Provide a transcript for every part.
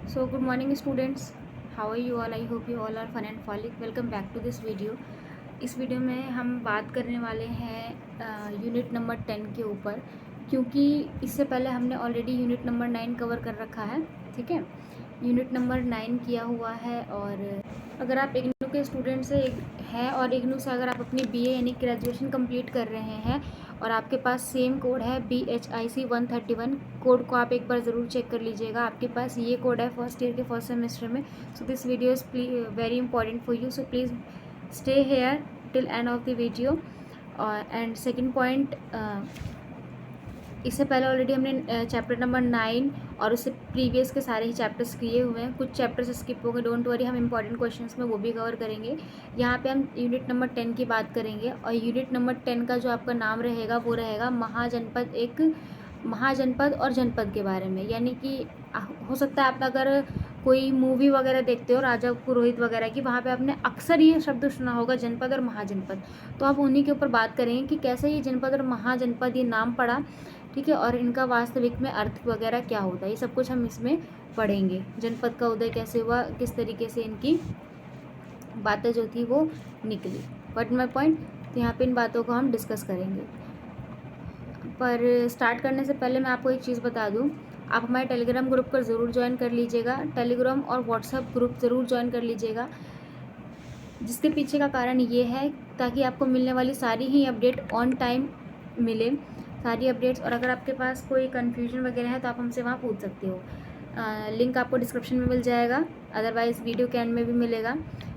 So good morning students, how are you all? I hope you all are fun and frolic. Welcome back to this video. इस video में हम बात करने वाले हैं unit number 10 के ऊपर, क्योंकि इससे पहले हमने ऑलरेडी यूनिट नंबर 9 कवर कर रखा है। ठीक है, यूनिट नंबर 9 किया हुआ है। और अगर आप इग्नू के स्टूडेंट से हैं और इग्नू से अगर आप अपनी बीए यानी ग्रेजुएशन कंप्लीट कर रहे हैं और आपके पास सेम कोड है BHIC 131, कोड को आप एक बार ज़रूर चेक कर लीजिएगा। आपके पास ये कोड है फर्स्ट ईयर के फर्स्ट सेमेस्टर में। So this video is very important for you, so please stay here till end of the video. And second point, इससे पहले ऑलरेडी हमने चैप्टर नंबर 9 और उससे प्रीवियस के सारे ही चैप्टर्स किए हुए हैं। कुछ चैप्टर्स स्किप हो गए, डोंट वरी, हम इंपॉर्टेंट क्वेश्चंस में वो भी कवर करेंगे। यहाँ पे हम यूनिट नंबर 10 की बात करेंगे और यूनिट नंबर 10 का जो आपका नाम रहेगा वो रहेगा महाजनपद। एक महाजनपद और जनपद के बारे में, यानी कि हो सकता है आप अगर कोई मूवी वगैरह देखते हो राजा पुरोहित वगैरह की, वहाँ पे आपने अक्सर ये शब्द सुना होगा जनपद और महाजनपद। तो आप उन्हीं के ऊपर बात करेंगे कि कैसे ये जनपद और महाजनपद ये नाम पड़ा। ठीक है, और इनका वास्तविक में अर्थ वगैरह क्या होता है, ये सब कुछ हम इसमें पढ़ेंगे। जनपद का उदय कैसे हुआ, किस तरीके से इनकी बातें जो थी वो निकली। व्हाट माय पॉइंट, तो यहाँ पे इन बातों को हम डिस्कस करेंगे। पर स्टार्ट करने से पहले मैं आपको एक चीज़ बता दूँ, आप हमारे टेलीग्राम ग्रुप पर ज़रूर ज्वाइन कर लीजिएगा। टेलीग्राम और व्हाट्सएप ग्रुप ज़रूर ज्वाइन कर लीजिएगा, जिसके पीछे का कारण ये है ताकि आपको मिलने वाली सारी ही अपडेट ऑन टाइम मिले, सारी अपडेट्स। और अगर आपके पास कोई कन्फ्यूजन वगैरह है तो आप हमसे वहाँ पूछ सकते हो। लिंक आपको डिस्क्रिप्शन में मिल जाएगा, अदरवाइज़ वीडियो के एंड में भी मिलेगा।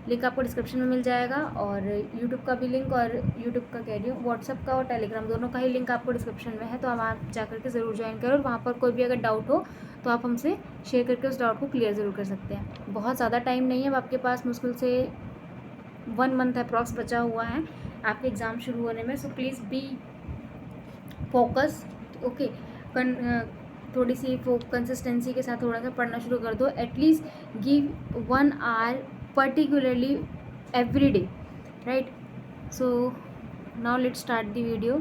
लिंक आपको डिस्क्रिप्शन में मिल जाएगा और यूट्यूब का भी लिंक, और यूट्यूब का कह रही हूँ व्हाट्सअप का और टेलीग्राम दोनों का ही लिंक आपको डिस्क्रिप्शन में है। तो आप जा करके ज़रूर ज्वाइन करो और वहाँ पर कोई भी अगर डाउट हो तो आप हमसे शेयर करके उस डाउट को क्लियर ज़रूर कर सकते हैं। बहुत ज़्यादा टाइम नहीं है अब आपके पास, मुश्किल से 1 मंथ अप्रॉक्स बचा हुआ है आपके एग्ज़ाम शुरू होने में। So please be focus, okay. थोड़ी सी कंसिस्टेंसी के साथ थोड़ा सा पढ़ना शुरू कर दो। At least give 1 hour particularly every day, right. So now let's start the video.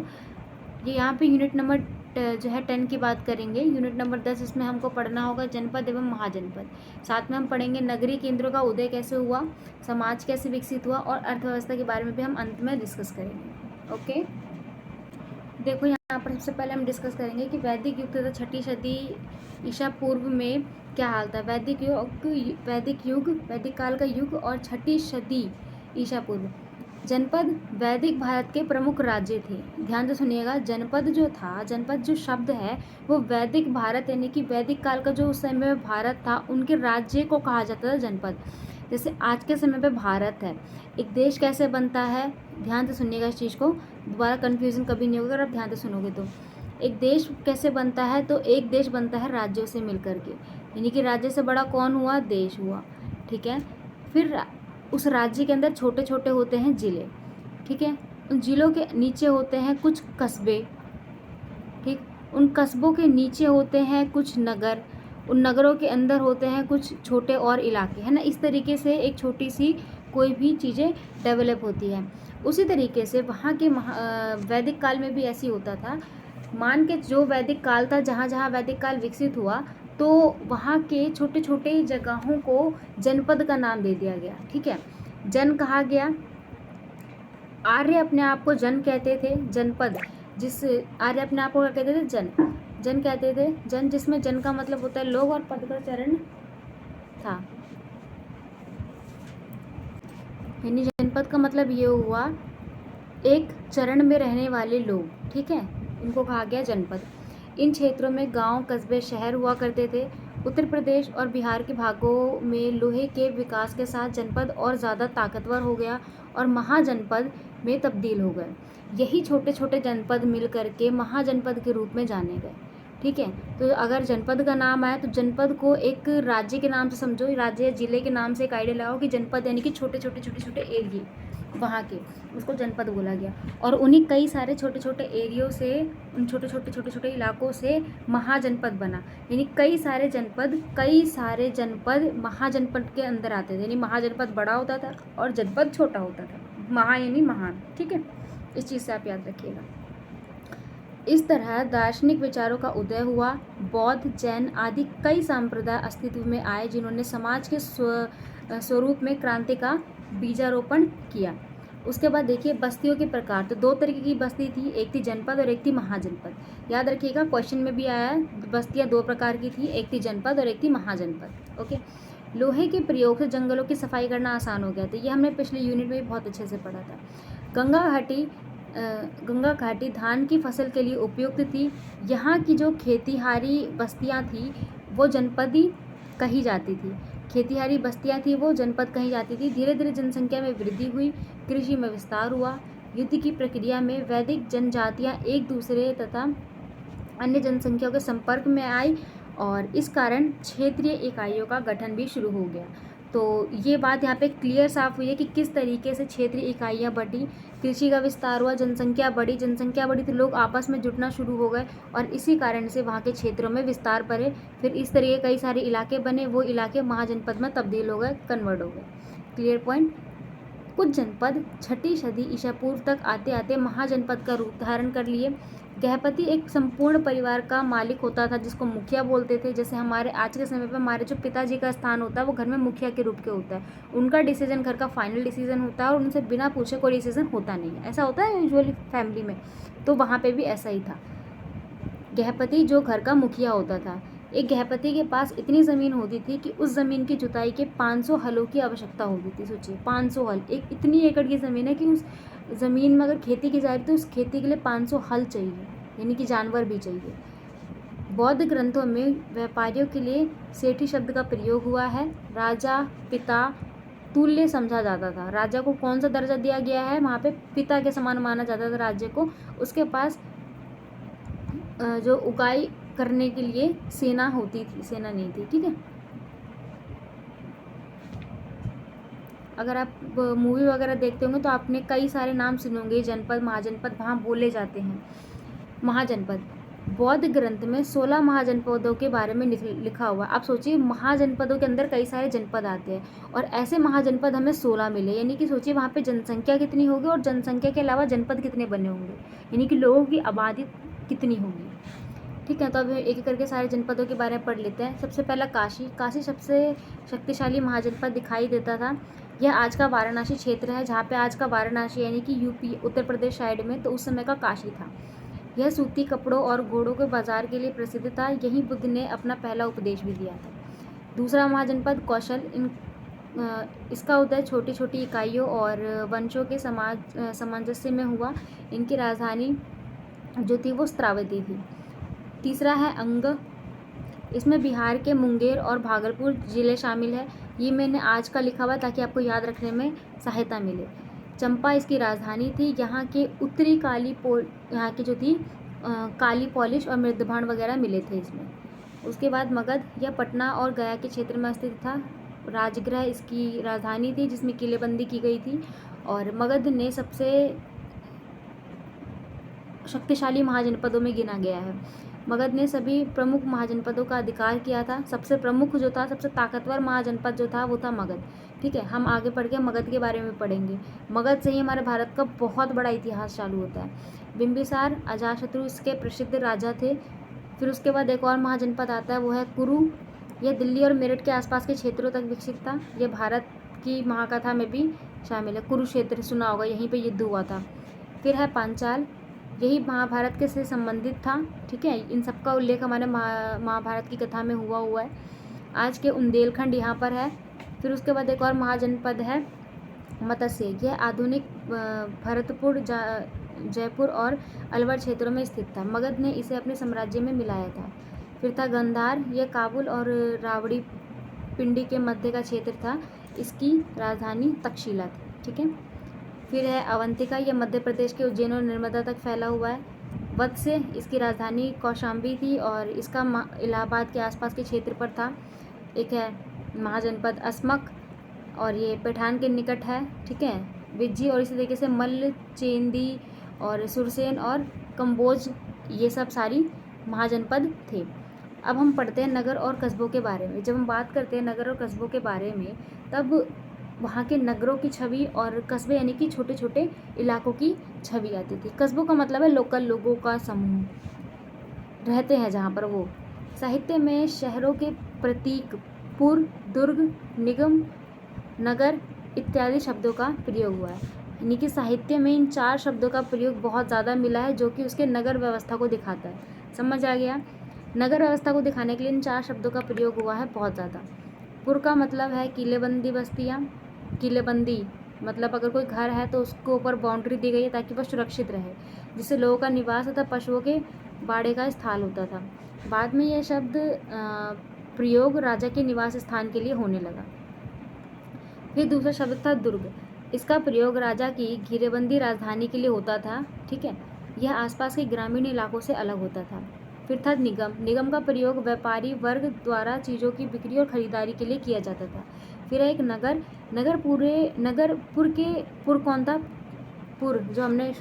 ये यहाँ पे यूनिट नंबर जो है 10 की बात करेंगे। यूनिट नंबर 10, इसमें हमको पढ़ना होगा जनपद एवं महाजनपद। साथ में हम पढ़ेंगे नगरीय केंद्रों का उदय कैसे हुआ, समाज कैसे विकसित हुआ और अर्थव्यवस्था के बारे में भी हम अंत में डिस्कस करेंगे। ओके, देखो यहाँ पर सबसे पहले हम डिस्कस करेंगे कि वैदिक युग तथा 6ठी सदी ईसा पूर्व में क्या हाल था। वैदिक युग, वैदिक काल का युग और 6ठी सदी ईसा पूर्व। जनपद वैदिक भारत के प्रमुख राज्य थे। ध्यान से सुनिएगा, जनपद जो था, जनपद जो शब्द है वो वैदिक भारत यानी कि वैदिक काल का जो उस समय में भारत था उनके राज्य को कहा जाता था जनपद। जैसे आज के समय पे भारत है, एक देश कैसे बनता है, ध्यान से सुनिएगा इस चीज़ को, दोबारा कन्फ्यूज़न कभी नहीं होगा अगर आप ध्यान से सुनोगे तो। एक देश कैसे बनता है, तो एक देश बनता है राज्यों से मिल कर के, यानी कि राज्य से बड़ा कौन हुआ, देश हुआ। ठीक है, फिर उस राज्य के अंदर छोटे छोटे होते हैं ज़िले। ठीक है, उन ज़िलों के नीचे होते हैं कुछ कस्बे। ठीक, उन कस्बों के नीचे होते हैं कुछ नगर, उन नगरों के अंदर होते हैं कुछ छोटे और इलाके, है ना। इस तरीके से एक छोटी सी कोई भी चीज़ें डेवलप होती है। उसी तरीके से वहाँ के वैदिक काल में भी ऐसी होता था। मान के जो वैदिक काल था, जहाँ जहाँ वैदिक काल विकसित हुआ तो वहाँ के छोटे छोटे जगहों को जनपद का नाम दे दिया गया। ठीक है, जन कहा गया। आर्य अपने आप को जन कहते थे, जनपद जिस आर्य अपने आप को क्या कहते थे, जन, जन कहते थे। जन जिसमें जन का मतलब होता है लोग और पद का चरण था, यानी जनपद का मतलब ये हुआ एक चरण में रहने वाले लोग। ठीक है, इनको कहा गया जनपद। इन क्षेत्रों में गांव, कस्बे, शहर हुआ करते थे। उत्तर प्रदेश और बिहार के भागों में लोहे के विकास के साथ जनपद और ज़्यादा ताकतवर हो गया और महाजनपद में तब्दील हो गए। यही छोटे छोटे जनपद मिल करके महाजनपद के रूप में जाने गए। ठीक है, तो अगर जनपद का नाम आया तो जनपद को एक राज्य के नाम से समझो, राज्य या जिले के नाम से एक आइडिया लगाओ कि जनपद यानी कि छोटे छोटे एरिए वहाँ के, उसको जनपद बोला गया। और उन्हीं कई सारे छोटे छोटे एरियो से, उन छोटे छोटे इलाकों से महाजनपद बना, यानी कई सारे जनपद महाजनपद के अंदर आते थे। यानी महाजनपद बड़ा होता था और जनपद छोटा होता था। महा यानी महान। ठीक है, इस चीज़ से आप याद रखिएगा। इस तरह दार्शनिक विचारों का उदय हुआ। बौद्ध, जैन आदि कई संप्रदाय अस्तित्व में आए जिन्होंने समाज के स्वरूप में क्रांति का बीजारोपण किया। उसके बाद देखिए बस्तियों के प्रकार। तो दो तरीके की बस्ती थी, एक थी जनपद और एक थी महाजनपद। याद रखिएगा, क्वेश्चन में भी आया है, बस्तियां दो प्रकार की थी, एक थी जनपद और एक थी महाजनपद। ओके। लोहे के प्रयोग से जंगलों की सफाई करना आसान हो गया था, ये हमने पिछले यूनिट में भी बहुत अच्छे से पढ़ा था। गंगा घाटी धान की फसल के लिए उपयुक्त थी। यहाँ की जो खेतीहारी बस्तियाँ थी वो जनपदी कही जाती थी। खेतीहारी बस्तियाँ थी वो जनपद कही जाती थी। धीरे धीरे जनसंख्या में वृद्धि हुई, कृषि में विस्तार हुआ। युद्ध की प्रक्रिया में वैदिक जनजातियाँ एक दूसरे तथा अन्य जनसंख्याओं के संपर्क में आई और इस कारण क्षेत्रीय इकाइयों का गठन भी शुरू हो गया। तो ये बात यहाँ पे क्लियर साफ हुई है कि किस तरीके से क्षेत्रीय इकाइयाँ बढ़ी, कृषि का विस्तार हुआ, जनसंख्या बढ़ी तो लोग आपस में जुटना शुरू हो गए और इसी कारण से वहाँ के क्षेत्रों में विस्तार बढ़े। फिर इस तरीके कई सारे इलाके बने, वो इलाके महाजनपद में तब्दील हो गए, कन्वर्ट हो गए। Clear point. कुछ जनपद 6ठी सदी ईसा पूर्व तक आते आते महाजनपद का रूप धारण कर लिए। गृहपति एक संपूर्ण परिवार का मालिक होता था जिसको मुखिया बोलते थे। जैसे हमारे आज के समय पर हमारे जो पिताजी का स्थान होता है वो घर में मुखिया के रूप के होता है। उनका डिसीजन घर का फाइनल डिसीजन होता है और उनसे बिना पूछे कोई डिसीजन होता नहीं है। ऐसा होता है यूजुअली फैमिली में, तो वहाँ पे भी ऐसा ही था। गृहपति जो घर का मुखिया होता था। एक गृहपति के पास इतनी ज़मीन होती थी कि उस ज़मीन की जुताई के 500 हलों की आवश्यकता होती थी। सोचिए 500 हल, एक इतनी एकड़ की ज़मीन है कि उस ज़मीन में अगर खेती की जाए तो उस खेती के लिए 500 हल चाहिए, यानी कि जानवर भी चाहिए। बौद्ध ग्रंथों में व्यापारियों के लिए सेठी शब्द का प्रयोग हुआ है। राजा, पिता, तुल्य समझा जाता था। राजा को कौन सा दर्जा दिया गया है, वहाँ पे पिता के समान माना जाता था राज्य को। उसके पास जो उगाई करने के लिए सेना होती थी, सेना नहीं थी। ठीक है, अगर आप मूवी वगैरह देखते होंगे तो आपने कई सारे नाम सुने होंगे, जनपद, महाजनपद वहाँ बोले जाते हैं। महाजनपद बौद्ध ग्रंथ में 16 महाजनपदों के बारे में लिखा हुआ। आप सोचिए महाजनपदों के अंदर कई सारे जनपद आते हैं और ऐसे महाजनपद हमें 16 मिले, यानी कि सोचिए वहाँ पे जनसंख्या कितनी होगी और जनसंख्या के अलावा जनपद कितने बने होंगे, यानी कि लोगों की आबादी कितनी होगी। ठीक है, तो अब एक एक करके सारे जनपदों के बारे में पढ़ लेते हैं। सबसे पहला काशी। काशी सबसे शक्तिशाली महाजनपद दिखाई देता था। यह आज का वाराणसी क्षेत्र है, जहाँ पे आज का वाराणसी यानी कि यूपी उत्तर प्रदेश साइड में, तो उस समय का काशी था। यह सूती कपड़ों और घोड़ों के बाजार के लिए प्रसिद्ध था। यहीं बुद्ध ने अपना पहला उपदेश भी दिया था। दूसरा महाजनपद कौशल। इसका उदय छोटी छोटी इकाइयों और वंशों के सामंजस्य में हुआ। इनकी राजधानी जो थी वो स्त्रावती थी। तीसरा है अंग। इसमें बिहार के मुंगेर और भागलपुर ज़िले शामिल है। ये मैंने आज का लिखा हुआ ताकि आपको याद रखने में सहायता मिले। चंपा इसकी राजधानी थी। यहाँ के उत्तरी यहाँ की जो थी काली पॉलिश और मृदभांड वगैरह मिले थे इसमें। उसके बाद मगध, यह पटना और गया के क्षेत्र में स्थित था। राजगृह इसकी राजधानी थी जिसमें किलेबंदी की गई थी और मगध ने सबसे शक्तिशाली महाजनपदों में गिना गया है। मगध ने सभी प्रमुख महाजनपदों का अधिकार किया था। सबसे प्रमुख जो था, सबसे ताकतवर महाजनपद जो था वो था मगध। ठीक है, हम आगे पढ़ के मगध के बारे में पढ़ेंगे। मगध से ही हमारे भारत का बहुत बड़ा इतिहास चालू होता है। बिंबिसार, अजातशत्रु इसके प्रसिद्ध राजा थे। फिर उसके बाद एक और महाजनपद आता है, वो है कुरु। यह दिल्ली और मेरठ के आसपास के क्षेत्रों तक विकसित था। यह भारत की महाकथा में भी शामिल है। कुरुक्षेत्र सुना होगा, यहीं पर युद्ध हुआ था। फिर है पांचाल, यही महाभारत के से संबंधित था। ठीक है, इन सबका उल्लेख हमारे महाभारत की कथा में हुआ है। आज के बुंदेलखंड यहाँ पर है। फिर उसके बाद एक और महाजनपद है मत्स्य। यह आधुनिक भरतपुर, जयपुर और अलवर क्षेत्रों में स्थित था। मगध ने इसे अपने साम्राज्य में मिलाया था। फिर था गंधार। यह काबुल और रावड़ी पिंडी के मध्य का क्षेत्र था। इसकी राजधानी तक्षशिला थी। ठीक है, फिर है अवंतिका। यह मध्य प्रदेश के उज्जैन और नर्मदा तक फैला हुआ है। वत्स्य, इसकी राजधानी कौशाम्बी थी और इसका इलाहाबाद के आसपास के क्षेत्र पर था। एक है महाजनपद अस्मक और ये पैठान के निकट है। ठीक है, विज्जी और इसी तरीके से मल्ल, चेंदी और सुरसेन और कम्बोज, ये सब सारी महाजनपद थे। अब हम पढ़ते हैं नगर और कस्बों के बारे में। जब हम बात करते हैं नगर और कस्बों के बारे में, तब वहाँ के नगरों की छवि और कस्बे यानी कि छोटे छोटे इलाकों की छवि आती थी। कस्बों का मतलब है लोकल लोगों का समूह, रहते हैं जहाँ पर वो। साहित्य में शहरों के प्रतीक पुर, दुर्ग, निगम, नगर इत्यादि शब्दों का प्रयोग हुआ है। यानी कि साहित्य में इन 4 शब्दों का प्रयोग बहुत ज़्यादा मिला है, जो कि उसके नगर व्यवस्था को दिखाता है। समझ आ गया? नगर व्यवस्था को दिखाने के लिए इन 4 शब्दों का प्रयोग हुआ है बहुत ज़्यादा। पुर का मतलब है किलेबंदी बस्तियाँ। किलेबंदी मतलब अगर कोई घर है तो उसके ऊपर बाउंड्री दी गई है ताकि वह सुरक्षित रहे, जिससे लोगों का निवास तथा पशुओं के बाड़े का स्थान होता था। बाद में यह शब्द प्रयोग राजा के निवास स्थान के लिए होने लगा। फिर दूसरा शब्द था दुर्ग। इसका प्रयोग राजा की घेरेबंदी राजधानी के लिए होता था। ठीक है, यह आसपास के ग्रामीण इलाकों से अलग होता था। फिर था निगम। निगम का प्रयोग व्यापारी वर्ग द्वारा चीज़ों की बिक्री और खरीदारी के लिए किया जाता था। फिर है एक नगर। नगरपुर के पुर कौन था? पुर जो हमने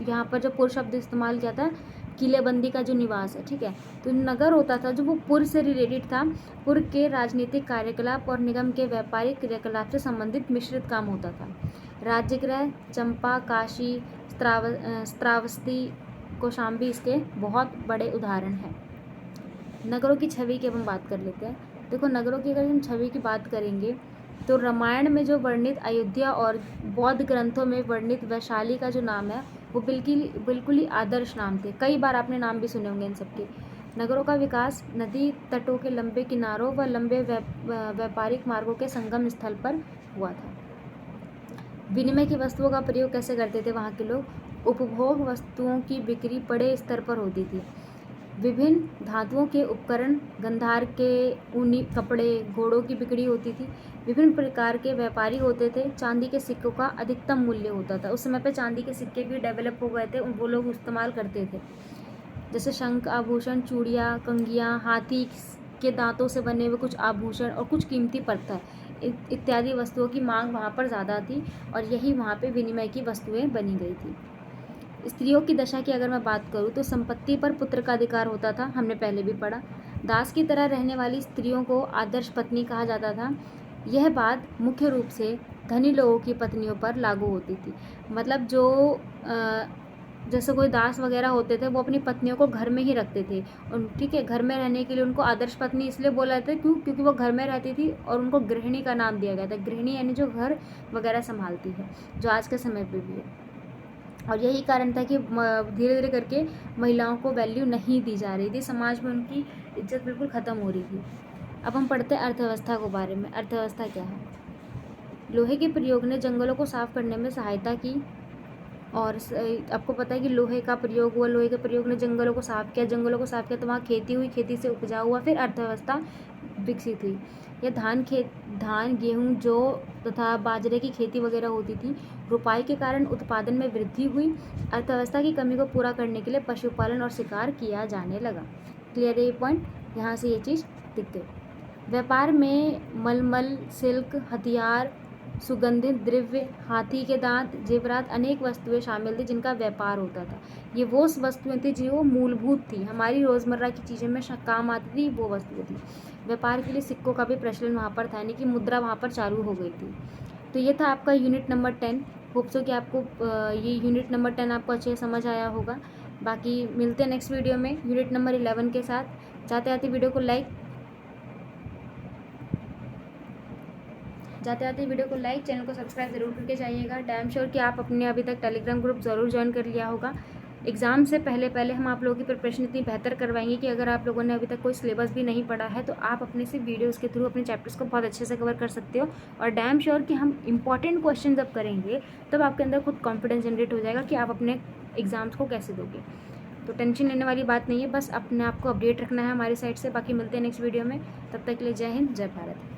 यहाँ पर जो पुर शब्द इस्तेमाल किया था, किलेबंदी का जो निवास है। ठीक है, तो नगर होता था जो वो पुर से रिलेटेड था। पुर के राजनीतिक कार्यकलाप और निगम के व्यापारिक क्रियाकलाप से संबंधित मिश्रित काम होता था। राज्यगृह चंपा, काशी, श्रावस्ती, कौशाम्बी इसके बहुत बड़े उदाहरण हैं। नगरों की छवि की अब हम बात कर लेते हैं। देखो, नगरों की अगर हम छवि की बात करेंगे तो रामायण में जो वर्णित अयोध्या और बौद्ध ग्रंथों में वर्णित वैशाली का जो नाम है वो बिल्कुल ही आदर्श नाम थे। कई बार आपने नाम भी सुने होंगे इन सबके। नगरों का विकास नदी तटों के लंबे किनारों व लंबे व्यापारिक मार्गों के संगम स्थल पर हुआ था। विनिमय की वस्तुओं का प्रयोग कैसे करते थे वहाँ के लोग? उपभोग वस्तुओं की बिक्री बड़े स्तर पर होती थी। विभिन्न धातुओं के उपकरण, गंधार के ऊनी कपड़े, घोड़ों की बिक्री होती थी। विभिन्न प्रकार के व्यापारी होते थे। चांदी के सिक्कों का अधिकतम मूल्य होता था। उस समय पे चांदी के सिक्के भी डेवलप हो गए थे, वो लोग इस्तेमाल करते थे। जैसे शंख, आभूषण, चूड़ियाँ, कंघियाँ, हाथी के दांतों से बने हुए कुछ आभूषण और कुछ कीमती पत्थर इत्यादि वस्तुओं की मांग वहाँ पर ज़्यादा थी और यही वहाँ पे विनिमय की वस्तुएं बनी गई थी। स्त्रियों की दशा की अगर मैं बात करूँ तो संपत्ति पर पुत्र का अधिकार होता था, हमने पहले भी पढ़ा। दास की तरह रहने वाली स्त्रियों को आदर्श पत्नी कहा जाता था। यह बात मुख्य रूप से धनी लोगों की पत्नियों पर लागू होती थी। मतलब जो जैसे कोई दास वगैरह होते थे वो अपनी पत्नियों को घर में ही रखते थे। और ठीक है, घर में रहने के लिए उनको आदर्श पत्नी इसलिए बोला जाता है क्योंकि वो घर में रहती थी और उनको गृहिणी का नाम दिया गया था। गृहिणी यानी जो घर वगैरह संभालती है, जो आज के समय पे भी है। और यही कारण था कि धीरे धीरे करके महिलाओं को वैल्यू नहीं दी जा रही थी, समाज में उनकी इज्जत बिल्कुल ख़त्म हो रही थी। अब हम पढ़ते हैं अर्थव्यवस्था के बारे में। अर्थव्यवस्था क्या है? लोहे के प्रयोग ने जंगलों को साफ करने में सहायता की और आपको पता है कि लोहे का प्रयोग हुआ, लोहे के प्रयोग ने जंगलों को साफ किया, जंगलों को साफ किया तो वहाँ खेती हुई, खेती से उपजाऊ हुआ, फिर अर्थव्यवस्था विकसित हुई। यह धान, गेहूँ, जौ तथा बाजरे की खेती वगैरह होती थी। रुपाई के कारण उत्पादन में वृद्धि हुई। अर्थव्यवस्था की कमी को पूरा करने के लिए पशुपालन और शिकार किया जाने लगा। क्लियर है ये पॉइंट? यहाँ से ये चीज़ दिख गई। व्यापार में मलमल, सिल्क, हथियार, सुगंधित द्रव्य, हाथी के दांत, जेवरात अनेक वस्तुएं शामिल थी जिनका व्यापार होता था। ये वो वस्तुएं थी जो मूलभूत थी, हमारी रोज़मर्रा की चीज़ों में काम आती थी, वो वस्तुएं थी। व्यापार के लिए सिक्कों का भी प्रचलन वहाँ पर था, यानी कि मुद्रा वहाँ पर चालू हो गई थी। तो ये था आपका यूनिट नंबर 10। होप सो कि आपको ये यूनिट नंबर 10 आपको अच्छे से समझ आया होगा। बाकी मिलते हैं नेक्स्ट वीडियो में यूनिट नंबर 11 के साथ। जाते आते वीडियो को लाइक, चैनल को सब्सक्राइब ज़रूर करके जाइएगा। डैम श्योर कि आप अपने अभी तक टेलीग्राम ग्रुप ज़रूर ज्वाइन कर लिया होगा। एग्ज़ाम से पहले हम आप लोगों की प्रिपरेशन इतनी बेहतर करवाएंगे कि अगर आप लोगों ने अभी तक कोई सिलेबस भी नहीं पढ़ा है तो आप अपने से वीडियोज़ के थ्रू अपने चैप्टर्स को बहुत अच्छे से कवर कर सकते हो। और डैम श्योर कि हम इंपॉर्टेंट क्वेश्चन जब करेंगे तब आपके अंदर खुद कॉन्फिडेंस जनरेट हो जाएगा कि आप अपने एग्ज़ाम्स को कैसे दोगे। तो टेंशन लेने वाली बात नहीं है, बस अपने आप को अपडेट रखना है हमारी साइड से। बाकी मिलते हैं नेक्स्ट वीडियो में, तब तक के लिए जय हिंद, जय भारत।